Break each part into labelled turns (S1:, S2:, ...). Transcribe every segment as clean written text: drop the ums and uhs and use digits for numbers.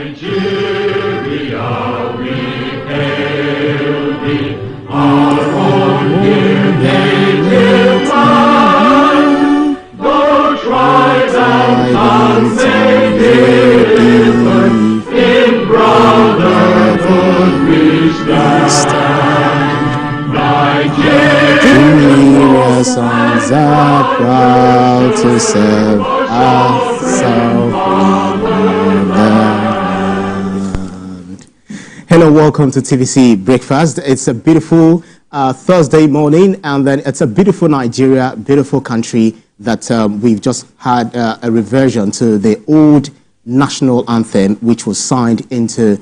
S1: Nigeria, we hail thee, our own dear native land. Though tribes and tongues may differ, in brotherhood we stand. Nigeria's sons are proud to serve our self-land. Hello, welcome to TVC Breakfast. It's a beautiful Thursday morning, and then it's a beautiful Nigeria, beautiful country that we've just had a reversion to the old national anthem, which was signed into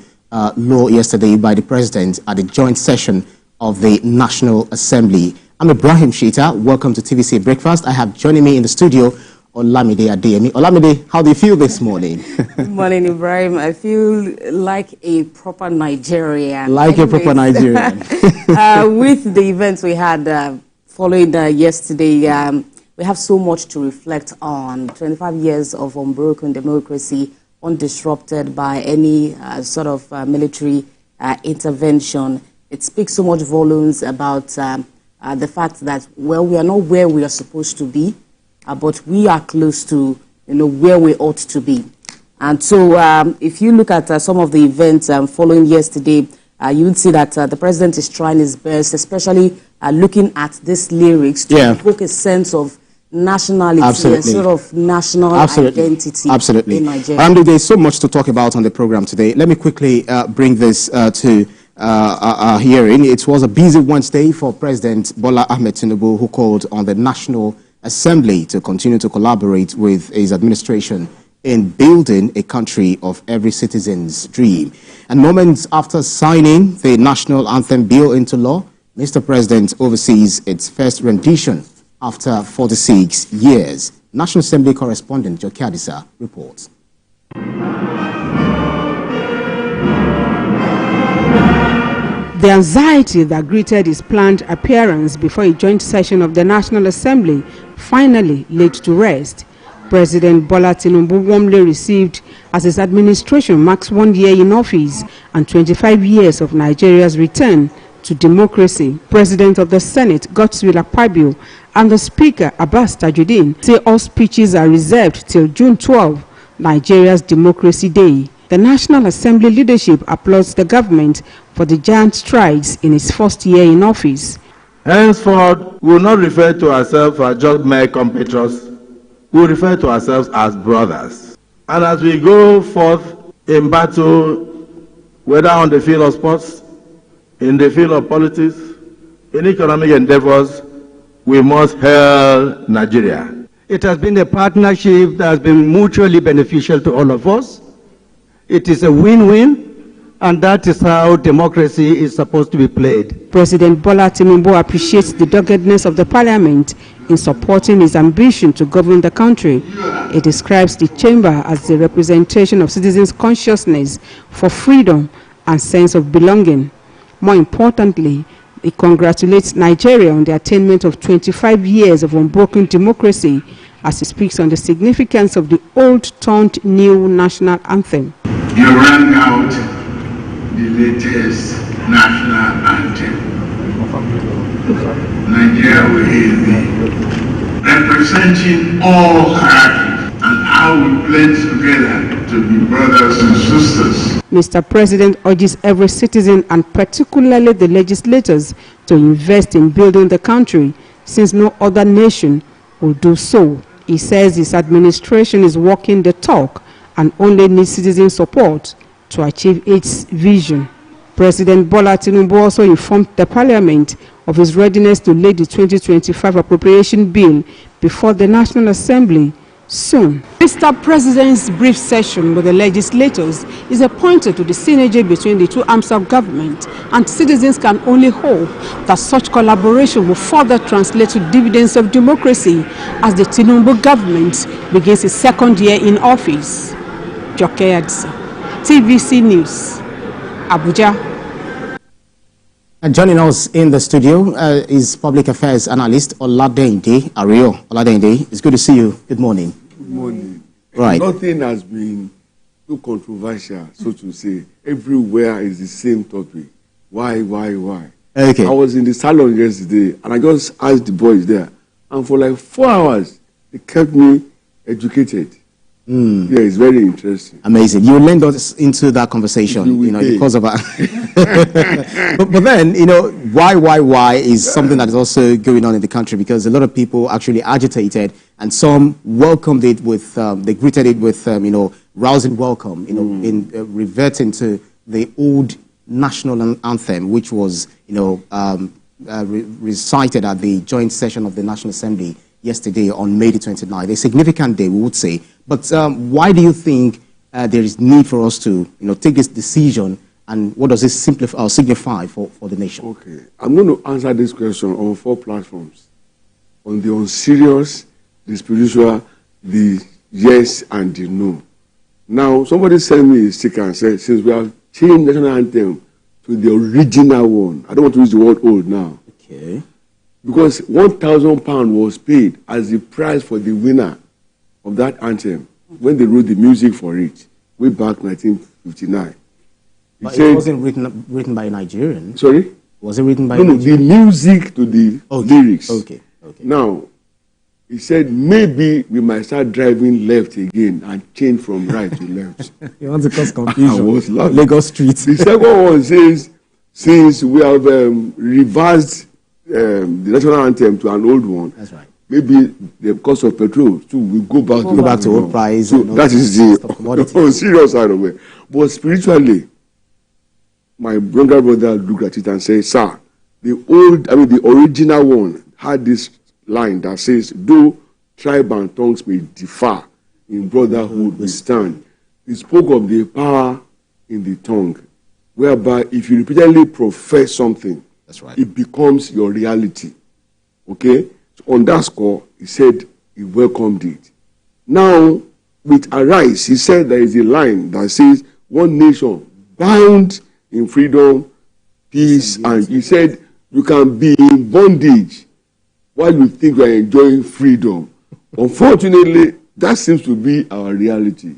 S1: law yesterday by the President at the joint session of the National Assembly. I'm Ibrahim Shita. Welcome to TVC Breakfast. I have joining me in the studio Olamide Adeyemi. Olamide, how do you feel this morning?
S2: Good morning, Ibrahim. I feel like a proper Nigerian.
S1: Like a proper Nigerian.
S2: With the events we had following yesterday, we have so much to reflect on. 25 years of unbroken democracy, undisrupted by any sort of military intervention. It speaks so much volumes about the fact that, well, we are not where we are supposed to be, but we are close to, where we ought to be. And so if you look at some of the events following yesterday, you would see that the president is trying his best, especially looking at these lyrics to evoke a sense of nationality and sort of national identity in Nigeria.
S1: There's so much to talk about on the program today. Let me quickly bring this to our hearing. It was a busy Wednesday for President Bola Tinubu, who called on the National Assembly to continue to collaborate with his administration in building a country of every citizen's dream. And moments after signing the National Anthem Bill into law, Mr. President oversees its first rendition after 46 years. National Assembly correspondent Joke Adisa reports.
S3: The anxiety that greeted his planned appearance before a joint session of the National Assembly finally laid to rest. President Bola Tinubu warmly received as his administration marks 1 year in office and 25 years of Nigeria's return to democracy. President of the Senate, Godswill Akpabio, and the Speaker, Abbas Tajuddin, say all speeches are reserved till June 12, Nigeria's Democracy Day. The National Assembly leadership applauds the government for the giant strides in its first year in office.
S4: Henceforth, we will not refer to ourselves as just mere compatriots. We will refer to ourselves as brothers. And as we go forth in battle, whether on the field of sports, in the field of politics, in economic endeavors, we must hail Nigeria.
S5: It has been a partnership that has been mutually beneficial to all of us. It is a win-win, and that is how democracy is supposed to be played.
S3: President Bola Tinubu appreciates the doggedness of the parliament in supporting his ambition to govern the country. He describes the chamber as the representation of citizens' consciousness for freedom and sense of belonging. More importantly, he congratulates Nigeria on the attainment of 25 years of unbroken democracy as he speaks on the significance of the old-turned-new national anthem.
S6: You rang out the latest national anthem. Nigeria will hail thee, representing all hierarchies and how we blend together to be brothers and sisters.
S3: Mr. President urges every citizen and particularly the legislators to invest in building the country, since no other nation will do so. He says his administration is walking the talk and only needs citizen support to achieve its vision. President Bola Tinubu also informed the Parliament of his readiness to lay the 2025 appropriation bill before the National Assembly soon. Mr. President's brief session with the legislators is a pointer to the synergy between the two arms of government, and citizens can only hope that such collaboration will further translate to dividends of democracy as the Tinubu government begins its second year in office. Joke Adisa, TVC News, Abuja.
S1: And joining us in the studio is public affairs analyst Oladende Ario. Oladende, it's good to see you. Good morning.
S7: Good morning.
S1: Right.
S7: Nothing has been too controversial, so to say. Everywhere is the same topic. Why?
S1: Okay.
S7: I was in the salon yesterday, and I just asked the boys there, and for like 4 hours, they kept me educated. Yeah, it's very interesting.
S1: Amazing. You lend us into that conversation, because of that. but then, why is something that is also going on in the country, because a lot of people actually agitated, and some welcomed it with, they greeted it with, rousing welcome, in reverting to the old national anthem, which was, recited at the joint session of the National Assembly yesterday on May the 29th. A significant day, we would say. But why do you think there is need for us to, take this decision, and what does it signify for the nation?
S7: Okay, I'm going to answer this question on 4 platforms. On the unserious, the spiritual, the yes, and the no. Now, somebody sent me a sticker and said, since we have changed national anthem to the original one, I don't want to use the word old now.
S1: Okay.
S7: Because £1,000 was paid as the price for the winner of that anthem when they wrote the music for it, way back 1959.
S1: But it wasn't written by a Nigerian.
S7: Sorry?
S1: Was it written by
S7: No, the music to the lyrics.
S1: Okay.
S7: Now, he said maybe we might start driving left again and change from right to left.
S1: You want to cause confusion?
S7: I was laughing.
S1: Lagos streets.
S7: The second one says, since we have reversed the national anthem to an old one,
S1: that's right.
S7: Maybe the cost of petrol too will go back
S1: to old price.
S7: So that is the serious side of it. But spiritually, my younger brother looked at it and said, "Sir, the original one had this line that says, though tribe and tongues may differ, in brotherhood we stand." He spoke of the power in the tongue, whereby if you repeatedly profess something,
S1: that's right,
S7: it becomes your reality. Okay? So on that score, he said he welcomed it. Now, with Arise, he said there is a line that says, one nation bound in freedom, peace, and he said you can be in bondage while you think you are enjoying freedom. Unfortunately, that seems to be our reality.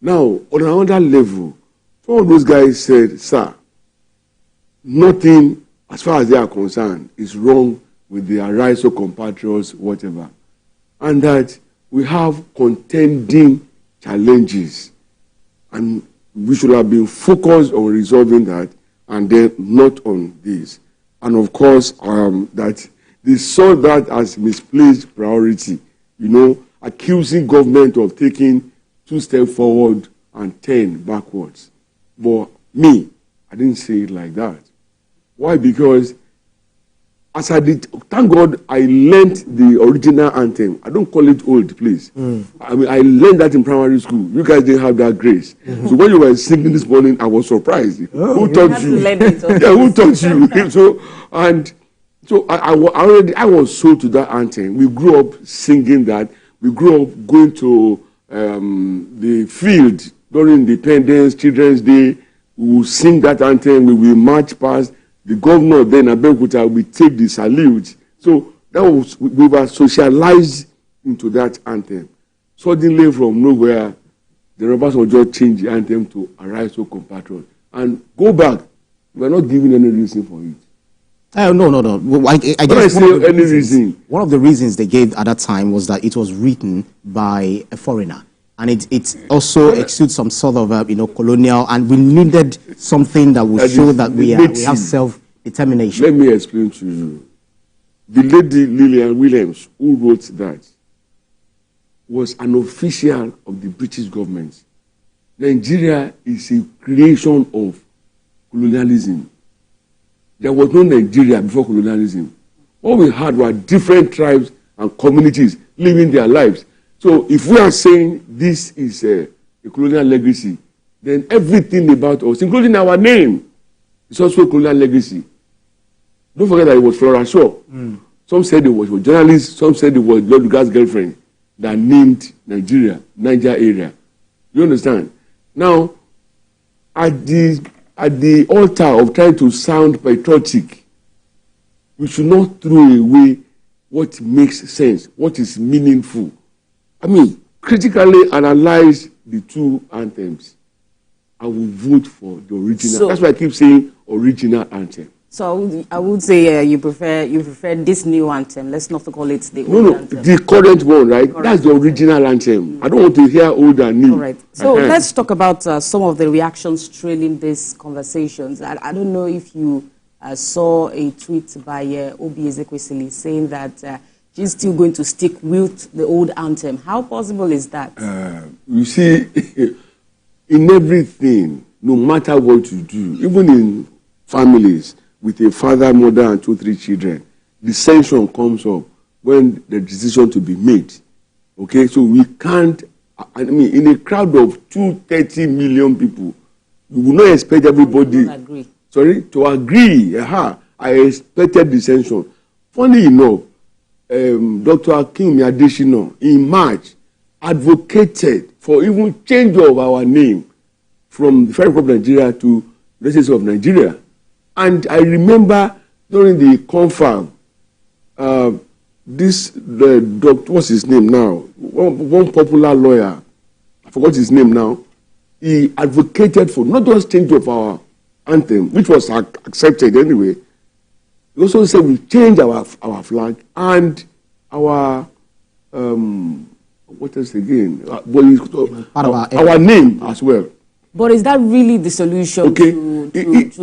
S7: Now, on another level, some of those guys said, sir, nothing, as far as they are concerned, is wrong with the Arise of compatriots, whatever. And that we have contending challenges. And we should have been focused on resolving that and then not on this. And of course, that they saw that as misplaced priority, accusing government of taking 2 steps forward and 10 backwards. But me, I didn't say it like that. Why? Because as I did, thank God I learned the original anthem. I don't call it old, please. I learned that in primary school. You guys didn't have that grace. So when you were singing this morning, I was surprised. Who taught you? Who taught you? So I was sold to that anthem. We grew up singing that. We grew up going to the field during Independence, Children's Day. We will sing that anthem. We will march past. The governor then, Abeokuta, will take the salute. So we were socialized into that anthem. Suddenly, from nowhere, the robbers will just change the anthem to Arise, O Compatriots. And go back. We are not giving any reason for it.
S1: No. I guess
S7: one
S1: of the reasons they gave at that time was that it was written by a foreigner. And it also exudes some sort of, colonial, and we needed something that would show that we have self-determination.
S7: Let me explain to you. The lady Lillian Williams, who wrote that, was an official of the British government. Nigeria is a creation of colonialism. There was no Nigeria before colonialism. What we had were different tribes and communities living their lives. So if we are saying this is a colonial legacy, then everything about us, including our name, is also a colonial legacy. Don't forget that it was Flora Shaw. Some said it was a journalist, some said it was Lord Lugard's girlfriend that named Niger area. You understand? Now, at the altar of trying to sound patriotic, we should not throw away what makes sense, what is meaningful. Critically analyze the two anthems, I will vote for the original. So, that's why I keep saying original anthem.
S2: So I would say you prefer this new anthem. Let's not call it the old anthem.
S7: The current one, right? That's the original anthem. I don't want to hear old and new.
S2: All right. So let's talk about some of the reactions trailing these conversations. I don't know if you saw a tweet by Obi Ezekwesili saying that she's still going to stick with the old anthem. How possible is that?
S7: You see, in everything, no matter what you do, even in families, with a father, mother, and 2, 3 children, dissension comes up when the decision to be made. Okay, so we can't. I mean, in a crowd of 230 million people, you will not expect everybody.
S2: Agree.
S7: Sorry, to agree. I expected dissension. Funny enough, Dr. Akinwumi Adesina in March advocated for even change of our name from the Federal Republic of Nigeria to the State of Nigeria. And I remember during the confab, the doctor, what's his name now? One popular lawyer, I forgot his name now. He advocated for not just change of our anthem, which was accepted anyway. He also said we change our flag and our what else again? Our name as well.
S2: But is that really the solution to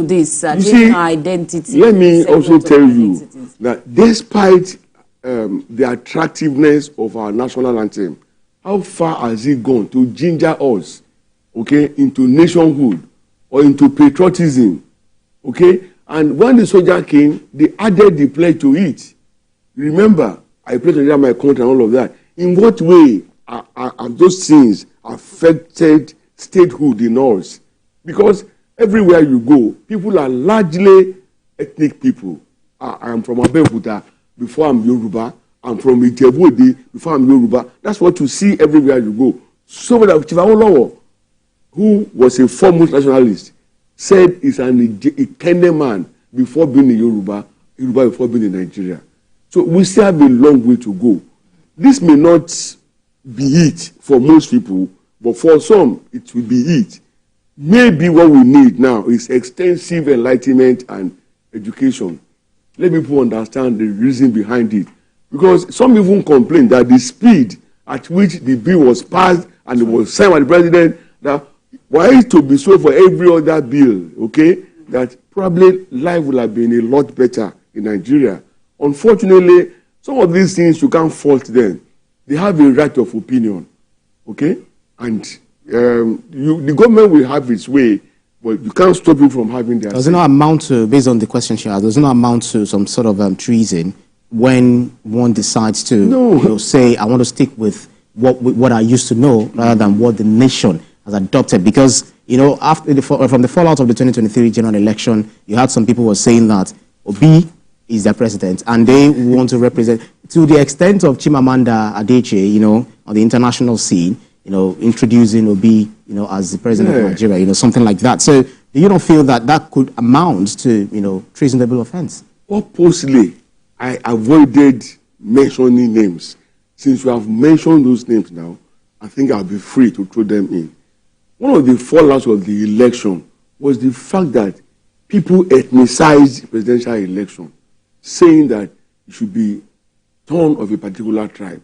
S2: this identity?
S7: Let me also tell you that despite the attractiveness of our national anthem, how far has it gone to ginger us, into nationhood or into patriotism, And when the soldier came, they added the pledge to it. Remember, I pledge to my country and all of that. In what way are those things affected statehood in us? Because everywhere you go, people are largely ethnic people. I am from Abeokuta before I'm Yoruba. I'm from Ijebu-Ode before I'm Yoruba. That's what you see everywhere you go. So that Chief Awolowo, who was a foremost nationalist, said he's a Ikene man before being a Yoruba before being in Nigeria. So we still have a long way to go. This may not be it for most people, but for some, it will be it. Maybe what we need now is extensive enlightenment and education. Let people understand the reason behind it. Because some even complain that the speed at which the bill was passed and it was signed by the president, that why it to be so for every other bill, that probably life would have been a lot better in Nigeria. Unfortunately, some of these things you can't fault them. They have a right of opinion, And the government will have its way, but you can't stop it from having their.
S1: Does it not amount to, based on the question she asked, does it not amount to some sort of treason when one decides to say, I want to stick with what I used to know rather than what the nation has adopted? Because, after from the fallout of the 2023 general election, you had some people who were saying that Obi is their president and they want to represent, to the extent of Chimamanda Adichie, on the international scene, introducing Obi, as the president of Nigeria, something like that. So do you not feel that that could amount to, treasonable offense?
S7: Purposely, I avoided mentioning names. Since you have mentioned those names now, I think I'll be free to throw them in. One of the fallouts of the election was the fact that people ethnicized the presidential election, saying that it should be torn of a particular tribe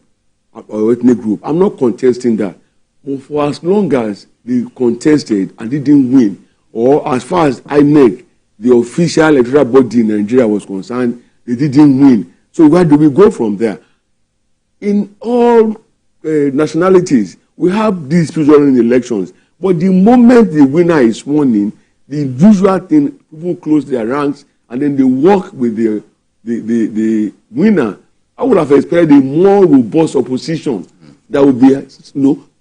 S7: or ethnic group. I'm not contesting that. But for as long as they contested and didn't win, or as far as INEC, the official electoral body in Nigeria, was concerned, they didn't win. So where do we go from there? In all nationalities, we have these during elections. But the moment the winner is sworn in, the usual thing, people close their ranks and then they work with the winner. I would have expected a more robust opposition that would be,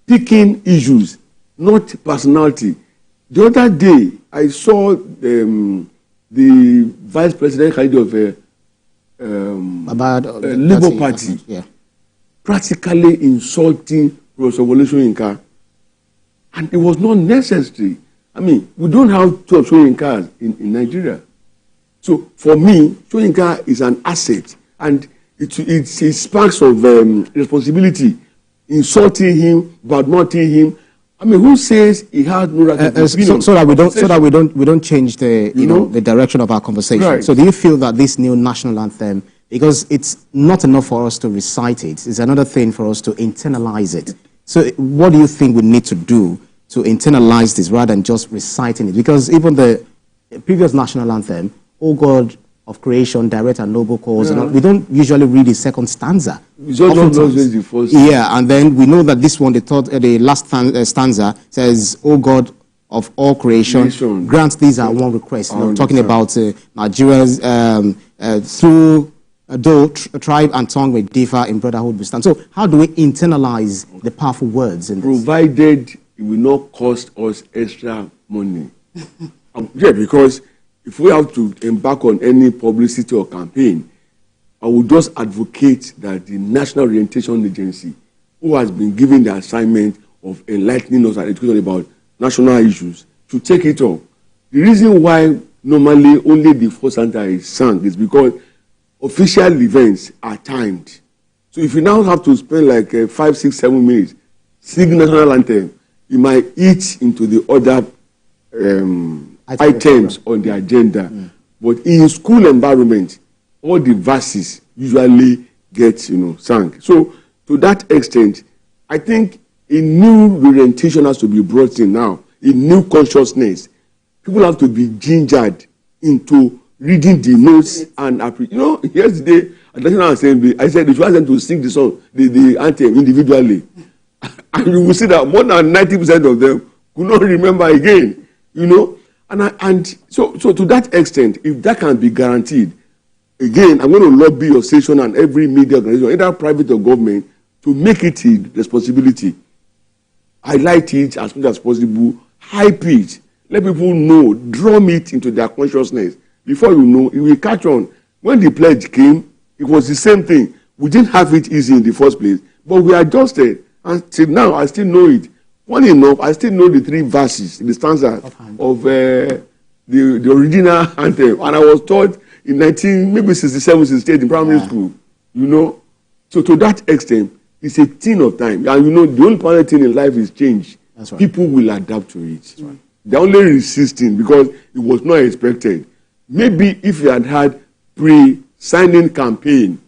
S7: picking issues, not personality. The other day, I saw the vice president candidate of Labour Party practically insulting Professor Wole Soyinka. And it was not necessary. I mean, we don't have 12 Soyinkas in Nigeria. So for me, Soyinka is an asset. And it sparks of responsibility, insulting him, badmouthing him. I mean, who says he has no right to opinion?
S1: So that we don't change the the direction of our conversation.
S7: Right.
S1: So do you feel that this new national anthem, because it's not enough for us to recite it, it's another thing for us to internalize it. So what do you think we need to do to internalize this rather than just reciting it? Because even the previous national anthem, "O God of creation, direct and noble cause," we don't usually read the second stanza.
S7: It's also the first.
S1: Yeah, and then we know that this one, the last stanza says, "O God of all creation, grant these our one request." Talking about Nigerians through though tribe and tongue may differ, in brotherhood we stand. So how do we internalize the powerful words in this?
S7: Provided it will not cost us extra money. Yeah, because if we have to embark on any publicity or campaign, I would just advocate that the National Orientation Agency, who has been given the assignment of enlightening us and educating about national issues, to take it up. The reason why normally only the first stanza is sung is because official events are timed. So if you now have to spend like 5, 6, 7 minutes singing national anthem, you might eat into the other items on the agenda. But in school environment, all the verses usually get sung. So to that extent, I think a new orientation has to be brought in now, a new consciousness. People have to be gingered into reading the notes and yesterday at the National Assembly, I said they should ask them to sing the song, the anthem individually. And you will see that more than 90% of them could not remember again, And so to that extent, if that can be guaranteed, again, I'm going to lobby your station and every media organization, either private or government, to make it a responsibility. Highlight it as much as possible, hype it, let people know, drum it into their consciousness. Before you know, it will catch on. When the pledge came, it was the same thing. We didn't have it easy in the first place, but we adjusted. And till now, I still know it. Funny enough, I still know the 3 verses, the stanza of the original anthem. And I was taught in 67, 68 in primary school. So to that extent, it's a thing of time. And the only important thing in life is change.
S1: That's right.
S7: People will adapt to it. That's right. They're only resisting because it was not expected. Maybe if you had pre-signing campaign,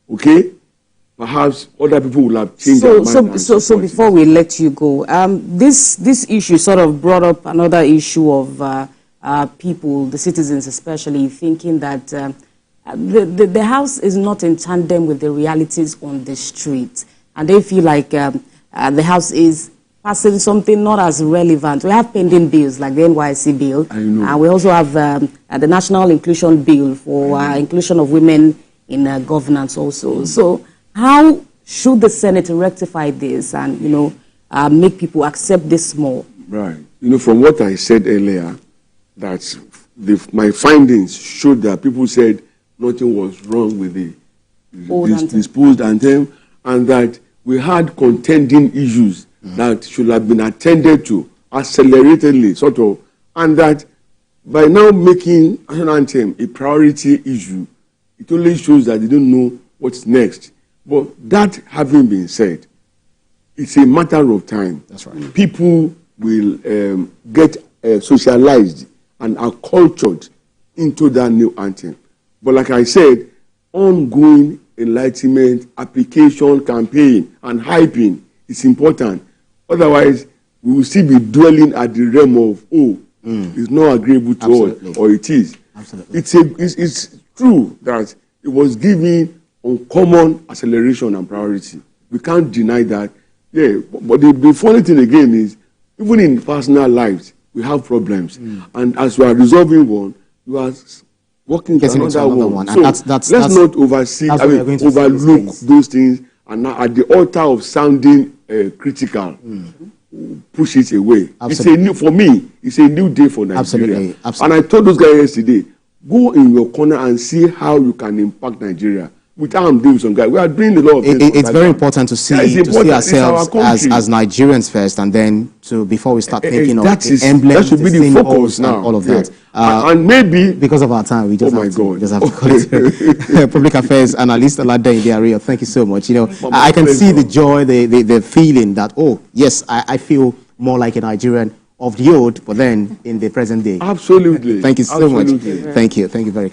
S7: okay, perhaps other people will have changed their mind.
S2: So before we let you go, this issue sort of brought up another issue of people, the citizens especially, thinking that the House is not in tandem with the realities on the street. And they feel like the House is passing something not as relevant. We have pending bills like the NYC bill. And we also have the National Inclusion Bill for inclusion of women in governance also. So how should the Senate rectify this and, make people accept this more?
S7: Right. From what I said earlier, that my findings showed that people said nothing was wrong with the disposed anthem, and that we had contending issues that should have been attended to acceleratedly, sort of, and that by now making national anthem a priority issue, it only shows that they don't know what's next. But that having been said, it's a matter of time.
S1: That's right.
S7: People will get socialized and are cultured into that new anthem. But like I said, ongoing enlightenment, application, campaign, and hyping is important. Otherwise, we will still be dwelling at the realm of, it's not agreeable to all, or it is.
S1: Absolutely.
S7: It's true that it was given uncommon acceleration and priority. We can't deny that. Yeah, but the funny thing again is, even in personal lives, we have problems. And as we are resolving one, you are working to another one.
S1: So
S7: let's not overlook those things and now at the altar of sounding critical, push it away.
S1: Absolutely.
S7: For me, it's a new day for Nigeria.
S1: Absolutely.
S7: And I told those guys yesterday, go in your corner and see how you can impact Nigeria. With I'm doing some guys, we are doing a lot of things.
S1: It's very important to see, ourselves as Nigerians first, and then before we start thinking of the emblems,
S7: that should be the focus now.
S1: All of that.
S7: And maybe
S1: because of our time, we just have to call it. Public affairs analyst Olade Indiario, thank you so much. I can see the joy, the feeling that yes, I feel more like a Nigerian of the old, but then in the present day.
S7: Absolutely.
S1: Thank you so
S7: Absolutely.
S1: much. Thank you. Thank you very much.